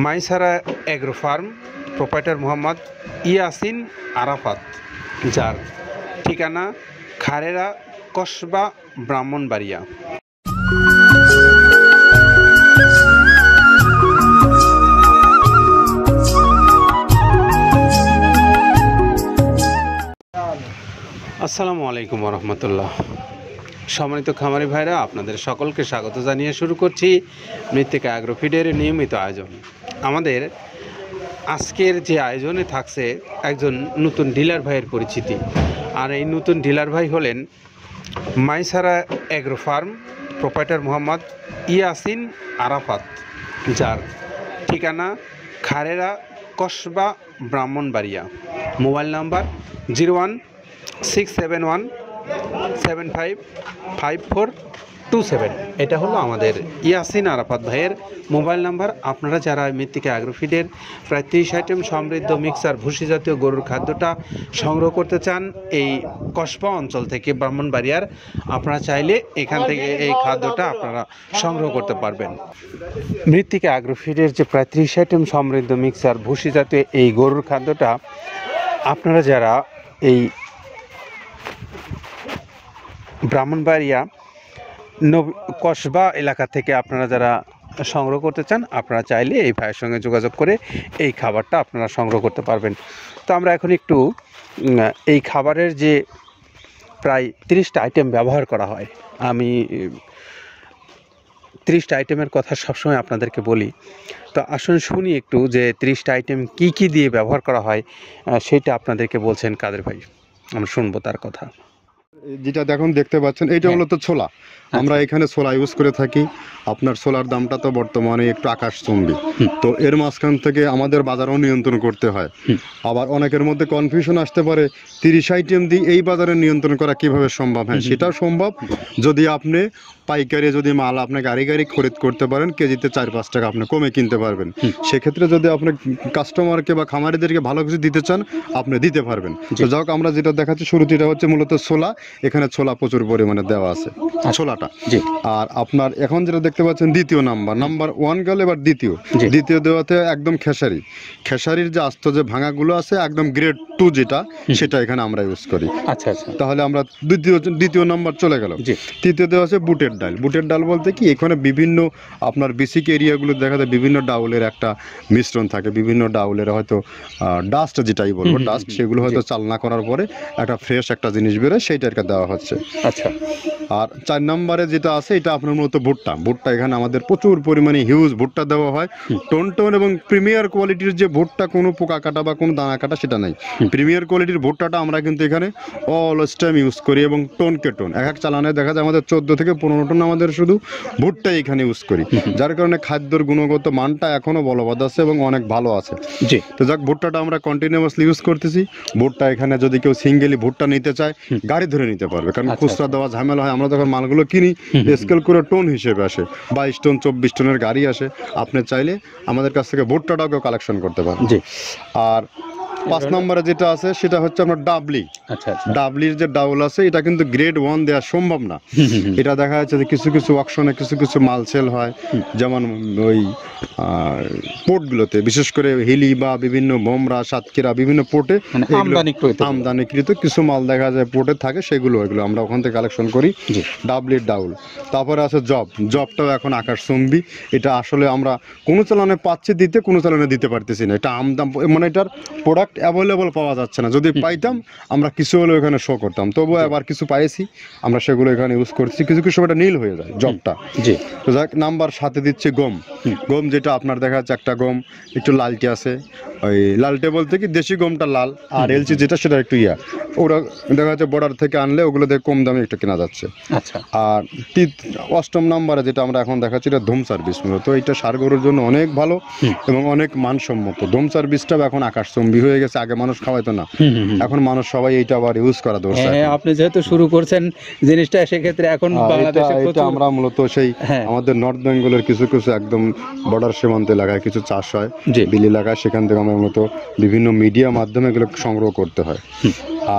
মাইসারা agro farm proprietor Mohammad Yasin Arafat, যার ঠিকানা খারেরা, কসবা, ব্রাহ্মণবাড়িয়া। আসসালামু আলাইকুম রহমতুল্লাহ। সম্মানিত খামারি ভাইরা, আপনাদের সকলকে স্বাগত জানিয়ে শুরু করছি মৃত্তিকা অ্যাগ্রো ফিডের নিয়মিত আয়োজন। আমাদের আজকের যে আয়োজনে থাকছে একজন নতুন ডিলার ভাইয়ের পরিচিতি, আর এই নতুন ডিলার ভাই হলেন Maisara agro farm proprietor Mohammad Yasin Arafat, যার ঠিকানা খারেরা, কসবা, ব্রাহ্মণবাড়িয়া। Mobile number 0167175547। এটা হলো আমাদের ইয়াসিন আরাফাত ভাইয়ের মোবাইল নাম্বার। আপনারা যারা মৃত্তিকা অ্যাগ্রো ফিডের প্রায় 30 আইটেম সমৃদ্ধ মিক্সার ভুসি জাতীয় গরুর খাদ্যটা সংগ্রহ করতে চান এই কসবা অঞ্চল থেকে, ব্রাহ্মণবাড়িয়ার, আপনারা চাইলে এখান থেকে এই খাদ্যটা আপনারা সংগ্রহ করতে পারবেন। মৃত্তিকা অ্যাগ্রো ফিডের যে প্রায় 30 আইটেম সমৃদ্ধ মিক্সার ভুসি জাতীয় এই গরুর খাদ্যটা আপনারা যারা এই ব্রাহ্মণবাড়িয়া কসবা এলাকা থেকে আপনারা যারা সংগ্রহ করতে চান, আপনারা চাইলে এই ভাইয়ের সঙ্গে যোগাযোগ করে এই খাবারটা আপনারা সংগ্রহ করতে পারবেন। তো আমরা এখন একটু এই খাবারের যে প্রায় 30টা আইটেম ব্যবহার করা হয়, আমি 30টা আইটেমের কথা সবসময় আপনাদেরকে বলি। তো আসুন শুনি একটু যে 30টা আইটেম কি কি দিয়ে ব্যবহার করা হয়, সেটা আপনাদেরকে বলছেন কাদের ভাই, আমরা শুনবো তার কথা। যেটা দেখুন দেখতে পাচ্ছেন, এইটা মূলত ছোলা। আমরা এখানে ছোলা ইউজ করে থাকি। আপনার ছোলার দামটা তো বর্তমানে একটু আকাশচুম্বী, তো এর মাঝখান থেকে আমাদের বাজারও নিয়ন্ত্রণ করতে হয়। আবার অনেকের মধ্যে কনফিউশন আসতে পারে 30 আইটেম দিয়ে এই বাজারে নিয়ন্ত্রণ করা কিভাবে সম্ভব। হ্যাঁ, সেটাও সম্ভব যদি আপনি পাইকারি যদি মাল আপনি গাড়ি খরিদ করতে পারেন, কেজিতে 4-5 টাকা আপনি কমে কিনতে পারবেন। সেক্ষেত্রে যদি আপনি কাস্টমারকে বা খামারিদেরকে ভালো কিছু দিতে চান, আপনি দিতে পারবেন। তো যাই হোক, আমরা যেটা দেখাচ্ছি শুরুতে, এটা হচ্ছে মূলত ছোলা। এখানে ছোলা প্রচুর পরিমাণে দেওয়া আছে, ছোলাটা। আর আপনার এখন যেটা দেখতে পাচ্ছেন দ্বিতীয় নাম্বার 1 গেল, এবার দ্বিতীয় দেওয়াতে একদম খেসারির যে আস্ত যে ভাঙাগুলো আছে, একদম গ্রেড 2 যেটা, সেটা এখানে আমরা ইউজ করি। আচ্ছা, তাহলে আমরা দ্বিতীয় নাম্বার চলে গেল। তৃতীয় দেওয়া আছে বুটের ডাল বলতে কি, এখানে বিভিন্ন আপনার বেসিক এরিয়াগুলো দেখা যায় বিভিন্ন ডাউলের একটা মিশ্রণ থাকে, বিভিন্ন ডাউলের হয়তো ডাস্ট যেটাই বলবো ডাস্ট, সেগুলো হয়তো চালনা করার পরে একটা ফ্রেশ একটা জিনিস বেরোয়, সেইটাকে দেওয়া হচ্ছে। আচ্ছা, আর 4 নম্বরে যেটা আছে, এটা আপনার মূলত ভুট্টা। এখানে আমাদের প্রচুর পরিমাণে হিউজ ভুট্টা দেওয়া হয়, টোন এবং প্রিমিয়ার কোয়ালিটির যে ভুট্টা, কোনো পোকা কাটা বা কোনো দানা কাটা সেটা নাই। প্রিমিয়ার কোয়ালিটির ভুট্টাটা আমরা কিন্তু এখানে অলওয়েজ টাইম ইউজ করি, এবং টোনকে টোন এক চালানে দেখা যায় আমাদের 14 থেকে 15 টন আমাদের শুধু ভুট্টাই এখানে ইউজ করি, যার কারণে খাদ্যর গুণগত মানটা এখনো বলবৎ আছে এবং অনেক ভালো আছে। তো যাক, ভুট্টাটা আমরা কন্টিনিউয়াসলি ইউজ করতেছি। ভুট্টা এখানে যদি কেউ সিঙ্গেলি ভুট্টা নিতে চায়, গাড়ি ধরে নিতে পারবে, কারণ খুচরা দেওয়া ঝামেলা হয়। আমরা যখন মালগুলো কিনি, স্কেল করে টোন হিসেবে আসে, 22 টন 24 টনের গাড়ি আসে। আপনি চাইলে আমাদের কাছ থেকে ভুট্টাটাও কেউ কালেকশন করতে পারেন। আর 5 নম্বরে যেটা আছে, সেটা হচ্ছে আপনার ডাবলির যে ডাউল আছে, এটা কিন্তু গ্রেড 1 দেওয়া সম্ভব না। এটা দেখা যাচ্ছে যে কিছু অকশনে কিছু মাল সেল হয়, যেমন ওই পোর্টগুলোতে, বিশেষ করে হিলি বা বিভিন্ন বোমরা, সাতক্ষীরা, বিভিন্ন পোর্টে আমদানিকৃত কিছু মাল দেখা যায় পোর্টে থাকে, এগুলো আমরা ওখান থেকে কালেকশন করি। ডাবলির ডাউল। তারপরে আছে জবটাও এখন আকাশচুম্বী। এটা আসলে আমরা কোনো চালানে পাচ্ছি দিতে, কোনো চালানে দিতে পারতেছি না। এটা আমদাম, মানে এটার প্রোডাক্ট অ্যাভেলেবল পাওয়া যাচ্ছে না। যদি পাইতাম, আমরা কিছু হলেও এখানে শো করতাম। তবুও আবার কিছু পাইছি, আমরা সেগুলো এখানে ইউজ করছি। কিছু এটা নীল হয়ে যায় জবটা। তো যাক, নাম্বার 7 দিচ্ছে গম, যেটা আপনার দেখা যাচ্ছে একটা গম একটু লালটে আছে। ওই লালটে বলতে কি, দেশি গমটা লাল, আর এলচি যেটা সেটা একটু ওরা দেখা যাচ্ছে বর্ডার থেকে আনলে ওগুলো দিয়ে কম দামে একটু কেনা যাচ্ছে। আচ্ছা, আর 8ম নাম্বারে যেটা আমরা এখন দেখাচ্ছি, এটা ধুম সার্ভিস। মূলত এটা ষাঁড় গরুর জন্য অনেক ভালো এবং অনেক মানসম্মত। ধুম সার্ভিসটাও এখন আকাশচুম্বী হয়ে গেছে। আগে মানুষ খাওয়াইতো না, এখন মানুষ সবাই এইটা আবার ইউজ করা দরকার। আপনি যেহেতু শুরু করছেন জিনিসটা, সেক্ষেত্রে এখন বাংলাদেশে আমরা মূলত সেই আমাদের নর্থ বেঙ্গলের কিছু একদম বর্ডার সীমান্ত এলাকায় কিছু চাষ হয়, বিল এলাকায়, সেখান থেকে আমরা মূলত বিভিন্ন মিডিয়া মাধ্যমে এগুলো সংগ্রহ করতে হয়।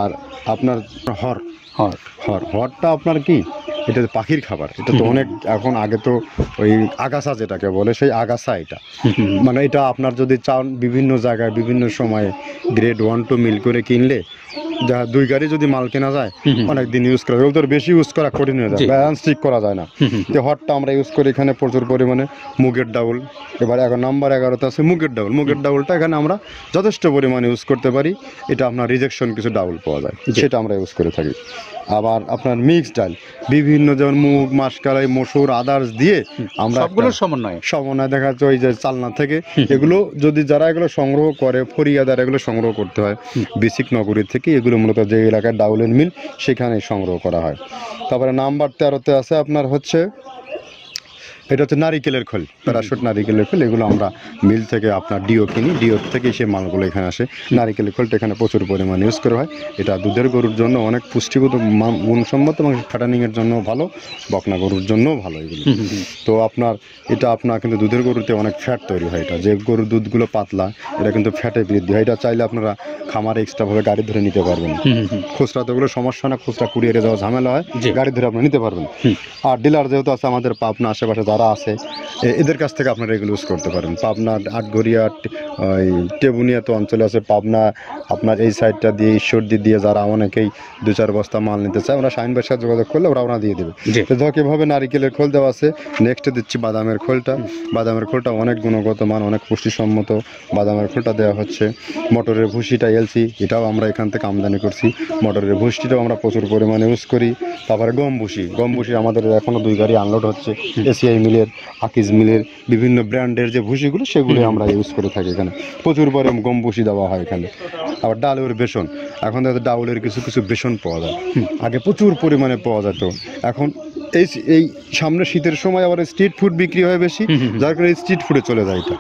আর আপনার হরটা আপনার কি এটা তো পাখির খাবার, এটা তো অনেক এখন, আগে তো ওই আগাছা যেটাকে বলে সেই আগাছা এটা, মানে এটা আপনার যদি চান বিভিন্ন জায়গায় বিভিন্ন সময়ে গ্রেড 1-2 মিল করে কিনলে যা 2 গাড়ি যদি মাল কেনা যায় অনেক দিন ইউজ করা যায়। ওদের বেশি ইউজ করা কঠিন হয়ে যায়, জি। ব্যালেন্স ঠিক করা যায় না। তো হটটা আমরা ইউজ করি এখানে প্রচুর পরিমাণে মুগের ডাউল। এবার নাম্বার 11তে আছে মুগের ডাউল। মুগের ডাউলটা এখানে আমরা যথেষ্ট পরিমাণে ইউজ করতে পারি। এটা আপনার রিজেকশন কিছু ডাউল পাওয়া যায়, সেটা আমরা ইউজ করে থাকি। আবার আপনার মিক্স ডাল বিভিন্ন, যেমন মুগ, মাসকলাই, মসুর, আদার্স দিয়ে আমরা সবগুলোর সমন্বয়। সমন্বয় দেখা যাচ্ছে ওই যে চালনা থেকে এগুলো যদি যারা এগুলো সংগ্রহ করে, ফরিয়াদার এগুলো সংগ্রহ করতে হয় বেসিক নগরী থেকে। এগুলো মূলত যে এলাকায় ডাউলের মিল সেখানে সংগ্রহ করা হয়। তারপরে নাম্বার 13তে আছে আপনার হচ্ছে, এটা হচ্ছে নারিকেলের খোল, প্যারাশুট নারিকেলের খোল। এগুলো আমরা মিল থেকে আপনার ডিও কিনি, ডিও থেকে সেই মালগুলো এখানে আসে। নারিকেলের খোলটা এখানে প্রচুর পরিমাণে ইউজ করা হয়। এটা দুধের গরুর জন্য অনেক পুষ্টিগত গুণসম্মত এবং ফ্যাটানিংয়ের জন্য ভালো, বকনা গরুর জন্যও ভালো এগুলো। তো আপনার এটা আপনার কিন্তু দুধের গরুতে অনেক ফ্যাট তৈরি হয়। এটা যে গরুর দুধগুলো পাতলা, এটা কিন্তু ফ্যাটে বৃদ্ধি হয়। এটা চাইলে আপনারা খামারে এক্সট্রাভাবে গাড়ি ধরে নিতে পারবেন। খুচরা তো ওগুলো সমস্যা না, খুচরা কুরিয়ারে যাওয়া ঝামেলা হয়, গাড়ি ধরে আপনি নিতে পারবেন। আর ডিলার যেহেতু আছে আমাদের পাবনা আশেপাশে যারা আছে, এদের কাছ থেকে আপনারা এগুলো ইউজ করতে পারেন। পাবনা, আটঘরিয়া, ওই টেবুনিয়া তো অঞ্চলে আছে, পাবনা আপনার এই সাইডটা দিয়ে ঈশ্বরদী দিয়ে যারা অনেকেই 2-4 বস্তা মাল নিতে চায়, ওরা শাহিন ভাইয়ের সাথে যোগাযোগ করলে ওরা দিয়ে দেবে। তো ধরো এভাবে নারিকেলের খোল দেওয়া আছে। নেক্সট দিচ্ছি বাদামের খোলটা। বাদামের খোলটা অনেক গুণগত মান, অনেক পুষ্টিসম্মত বাদামের খোলটা দেওয়া হচ্ছে। মটরের ভুসিটা এলসি, এটাও আমরা এখান থেকে আমদানি করছি। মটরের ভুসিটাও আমরা প্রচুর পরিমাণে ইউজ করি। তারপরে গম ভুসি আমাদের এখনও 2 গাড়ি আনলোড হচ্ছে। এসিআই মিলের, আকিজ মিলের বিভিন্ন ব্র্যান্ডের যে ভুসিগুলো সেগুলো আমরা ইউজ করে থাকি। এখানে প্রচুর পরিমাণে গম ভুসি দেওয়া হয় এখানে। আবার ডালের বেসন, এখন তো ডাউলের কিছু কিছু বেসন পাওয়া যায়, আগে প্রচুর পরিমাণে পাওয়া যেত। এখন এই সামনে শীতের সময় আবার স্ট্রিট ফুড বিক্রি হয় বেশি, যার কারণে স্ট্রিট ফুডে চলে যায় এটা।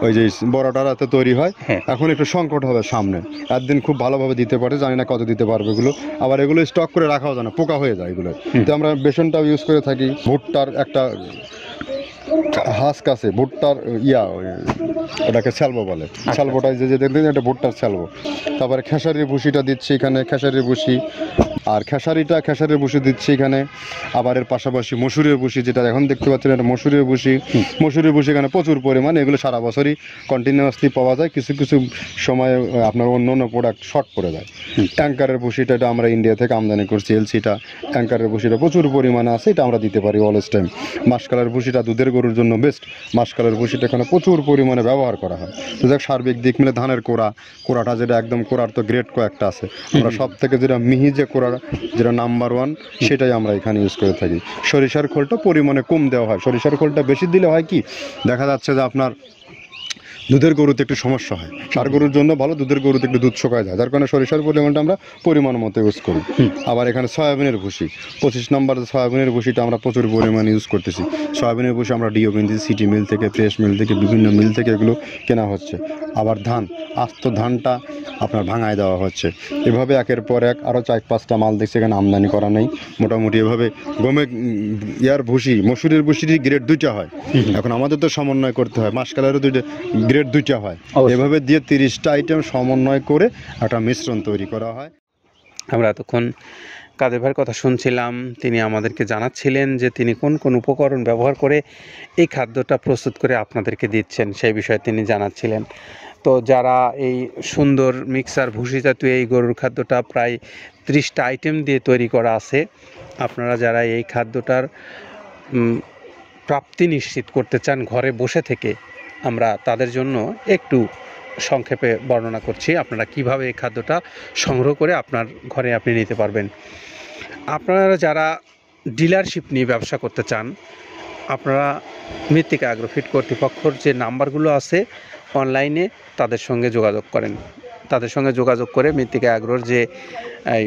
ওই যে বড়টারাতে তৈরি হয়, এখন একটু সংকট হবে সামনে। একদিন খুব ভালোভাবে দিতে পারে, জানি না কত দিতে পারবে এগুলো। আবার এগুলো স্টক করে রাখাও যায় না, পোকা হয়ে যায় এগুলো। তো আমরা বেসনটাও ইউজ করে থাকি। ভুট্টার একটা হাস্ক আছে, ভুট্টার ওটাকে স্যালবো বলে, স্যালবোটা যে দেখবেন এটা ভুট্টার স্যালবো। তারপরে খেসারির ভুসিটা দিচ্ছি এখানে, খেসারির ভুসি। আর খেসারির ভুসি দিচ্ছি এখানে। আবার এর পাশাপাশি মসুরের ভুসি, যেটা এখন দেখতে পাচ্ছেন এটা মসুরের ভুসি এখানে প্রচুর পরিমাণে। এগুলো সারা বছরই কন্টিনিউয়াসলি পাওয়া যায়, কিছু কিছু সময় আপনার অন্য প্রোডাক্ট শর্ট পড়ে যায়। ট্যাঙ্কারের ভুসিটা এটা আমরা ইন্ডিয়া থেকে আমদানি করছি, এলসিটা। ট্যাঙ্কারের ভুসিটা প্রচুর পরিমাণে আছে, এটা আমরা দিতে পারি অলওয়েজ টাইম। মাসকালের ভুসিটা দুধের গরুর জন্য বেস্ট। মাসকালের ভুসিটা এখানে প্রচুর পরিমাণে ব্যবহার করা হয়। তো দেখ সার্বিক দিক মিলে ধানের কোড়াটা যেটা একদম কোড়ার তো গ্রেড কয়েকটা আছে, আমরা সব থেকে যেটা মিহি যে কোড়া, যেটা নাম্বার 1, সেটাই আমরা এখানে ইউজ করে থাকি। সরিষার খোলটা পরিমাণে কম দেওয়া হয়। সরিষার খোলটা বেশি দিলে হয় কি, দেখা যাচ্ছে যে আপনার দুধের গরুতে একটু সমস্যা হয়। ষাঁড় গরুর জন্য ভালো, দুধের গরুতে একটু দুধ শুকায় যায়, যার কারণে সরিষার পরিমাণটা আমরা পরিমাণ মতো ইউজ করি। আবার এখানে সয়াবিনের ভুসি 25 নম্বর সয়াবিনের ভুসিটা আমরা প্রচুর পরিমাণে ইউজ করতেছি। সয়াবিনের ভুসি আমরা ডিও কিনতেছি সিটি মিল থেকে, ফ্রেশ মিল থেকে, বিভিন্ন মিল থেকে এগুলো কেনা হচ্ছে। আবার ধান, আস্ত ধানটা আপনার ভাঙায় দেওয়া হচ্ছে। এভাবে একের পর এক আরও 4-5টা মাল দেখছি এখানে আমদানি করা নেই। মোটামুটি এভাবে গমে ভুসি, মসুরের ভুসির গ্রেড 2টা হয়। এখন আমাদের তো সমন্বয় করতে হয়, মাসকালেরও গ্রেড 2টা হয়। এভাবে দিয়ে 30টা আইটেম সমন্বয় করে একটা মিশ্রণ তৈরি করা হয়। আমরা এতক্ষণ কাদের ভাইয়ের কথা শুনছিলাম, তিনি আমাদেরকে জানাচ্ছিলেন যে তিনি কোন কোন উপকরণ ব্যবহার করে এই খাদ্যটা প্রস্তুত করে আপনাদেরকে দিচ্ছেন, সেই বিষয়ে তিনি জানাচ্ছিলেন। তো যারা এই সুন্দর মিক্সার ভুসি জাতীয় এই গরুর খাদ্যটা প্রায় 30টা আইটেম দিয়ে তৈরি করা আছে, আপনারা যারা এই খাদ্যটার প্রাপ্তি নিশ্চিত করতে চান ঘরে বসে থেকে, আমরা তাদের জন্য একটু সংক্ষেপে বর্ণনা করছি আপনারা কিভাবে এই খাদ্যটা সংগ্রহ করে আপনার ঘরে আপনি নিতে পারবেন। আপনারা যারা ডিলারশিপ নিয়ে ব্যবসা করতে চান, আপনারা মৃত্তিকা অ্যাগ্রোফিট কর্তৃপক্ষর যে নাম্বারগুলো আছে অনলাইনে তাদের সঙ্গে যোগাযোগ করেন। তাদের সঙ্গে যোগাযোগ করে মৃত্তিকা অ্যাগ্রোর যে এই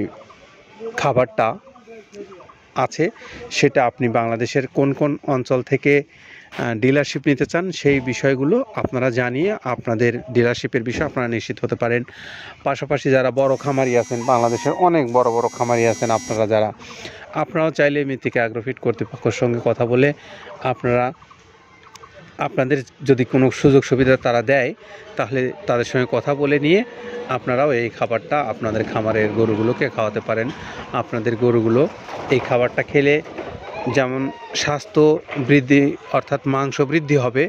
খাবারটা আছে সেটা আপনি বাংলাদেশের কোন কোন অঞ্চল থেকে ডিলারশিপ নিতে চান সেই বিষয়গুলো আপনারা জানিয়ে আপনাদের ডিলারশিপের বিষয়ে আপনারা নিশ্চিত হতে পারেন। পাশাপাশি যারা বড় খামারি আছেন, বাংলাদেশের অনেক বড় বড় খামারি আছেন, আপনারাও চাইলে মৃত্তিকা অ্যাগ্রোফিট কর্তৃপক্ষের সঙ্গে কথা বলে আপনাদের যদি কোনো সুযোগ সুবিধা তারা দেয় তাহলে তাদের সঙ্গে কথা বলে নিয়ে আপনারাও এই খাবারটা আপনাদের খামারের গরুগুলোকে খাওয়াতে পারেন। আপনাদের গরুগুলো এই খাবারটা খেলে যেমন স্বাস্থ্য বৃদ্ধি অর্থাৎ মাংস বৃদ্ধি হবে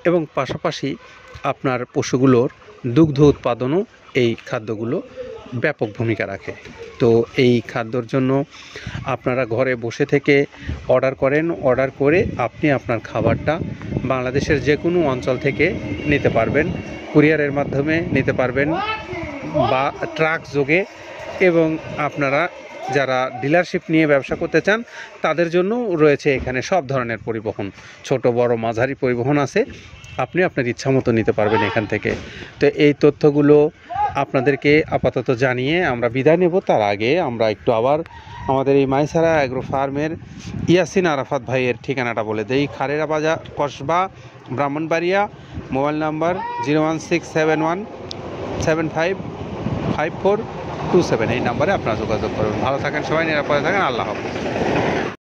এবং পাশাপাশি আপনার পশুগুলোর দুগ্ধ উৎপাদনও এই খাদ্যগুলো ব্যাপক ভূমিকা রাখে। তো এই খাদ্যর জন্য আপনারা ঘরে বসে থেকে অর্ডার করেন, অর্ডার করে আপনি আপনার খাবারটা বাংলাদেশের যে কোনো অঞ্চল থেকে নিতে পারবেন, কুরিয়ারের মাধ্যমে নিতে পারবেন বা ট্রাক যোগে, এবং আপনারা যারা ডিলারশিপ নিয়ে ব্যবসা করতে চান তাদের জন্য রয়েছে এখানে সব ধরনের পরিবহন, ছোট বড় মাঝারি পরিবহন আছে, আপনি আপনার ইচ্ছা মতো নিতে পারবেন এখান থেকে। তো এই তথ্যগুলো আপনাদেরকে আপাতত জানিয়ে আমরা বিদায় নেব। তার আগে আমরা একটু আবার আমাদের এই মাইসারা অ্যাগ্রো ফার্মের ইয়াসিন আরাফাত ভাইয়ের ঠিকানাটা বলে দেই। খারেরা বাজার, কসবা, ব্রাহ্মণবাড়িয়া। Mobile number 01671755427। এই নাম্বারে আপনারা যোগাযোগ করুন। ভালো থাকেন সবাই, নিরাপদে থাকেন। আল্লাহ হাফেজ।